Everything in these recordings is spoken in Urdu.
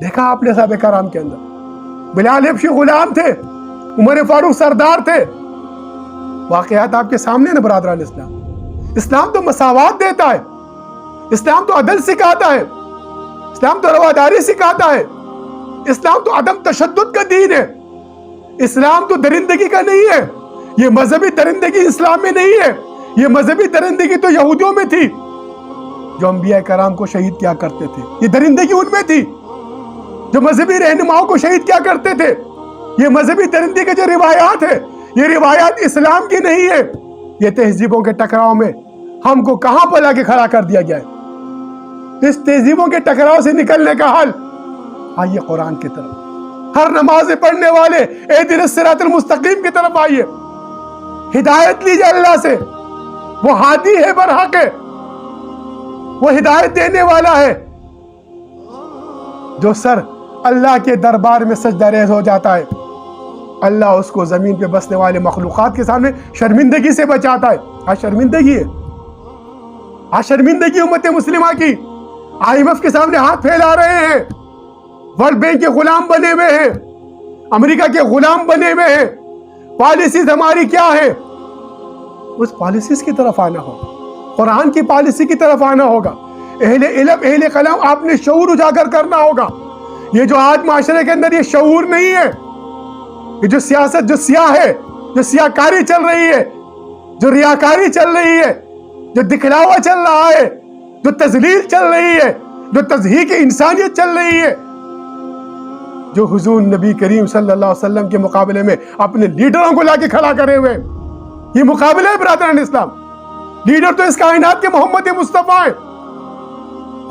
دیکھا آپ نے صحابہ کرام کے اندر، بلال حبشی غلام تھے، عمر فاروق سردار تھے. واقعات آپ کے سامنے نا برادران اسلام. اسلام تو مساوات دیتا ہے، اسلام تو عدل سکھاتا ہے، اسلام تو رواداری سکھاتا ہے، اسلام تو عدم تشدد کا دین ہے. اسلام تو درندگی کا نہیں ہے. یہ مذہبی درندگی اسلام میں نہیں ہے. یہ مذہبی درندگی تو یہودیوں میں تھی جو انبیاء کرام کو شہید کیا کرتے تھے. یہ درندگی ان میں تھی جو مذہبی رہنماؤں کو شہید کیا کرتے تھے. یہ مذہبی درندگی کے جو روایات ہے، یہ روایات اسلام کی نہیں ہے. یہ تہذیبوں کے ٹکراؤ میں ہم کو کہاں پر لا کے کھڑا کر دیا گیا ہے. اس تہذیبوں کے ٹکراؤ سے نکلنے کا حل آئیے قرآن کی طرف. ہر نماز پڑھنے والے اہدنا الصراط المستقیم کی طرف آئیے. ہدایت لیجیے اللہ سے. وہ ہادی ہے، برحق ہے، وہ ہدایت دینے والا ہے. جو سر اللہ کے دربار میں سجدہ ریز ہو جاتا ہے، اللہ اس کو زمین پہ بسنے والے مخلوقات کے سامنے شرمندگی سے بچاتا ہے. آج شرمندگی ہے، آج شرمندگی امت مسلمہ کی. IMF کے سامنے ہاتھ پھیلا رہے ہیں، ورلڈ بینک کے غلام بنے ہوئے ہیں، امریکہ کے غلام بنے ہوئے ہیں. پالیسیز ہماری کیا ہے؟ اس پالیسیز کی طرف آنا ہوگا، قرآن کی پالیسی کی طرف آنا ہوگا. اہل علم اہل قلم آپ نے شعور اجاگر کرنا ہوگا. یہ جو آج معاشرے کے اندر یہ شعور نہیں ہے، یہ جو سیاست جو سیاہ ہے، جو سیاہ کاری چل رہی ہے، جو ریاکاری چل رہی ہے، جو دکھلاوا چل رہا ہے، جو تذلیل چل رہی ہے، جو تضحیک انسانیت چل رہی ہے، جو حضور نبی کریم صلی اللہ علیہ وسلم کے مقابلے میں اپنے لیڈروں کو لا کے کھڑا کرے ہوئے. یہ مقابلہ ہے برادران اسلام. لیڈر تو اس کائنات کے محمد مصطفیٰ ہے.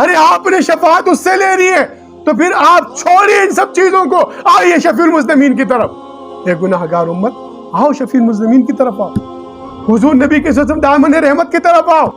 ارے آپ نے شفاعت اس سے لے رہی ہے تو پھر آپ چھوڑیے ان سب چیزوں کو. آئیے شفیع المذنبین کی طرف. اے گناہ گار امت، آؤ شفیع المذنبین کی طرف آؤ. حضور نبی کے دامن رحمت کی طرف آؤ.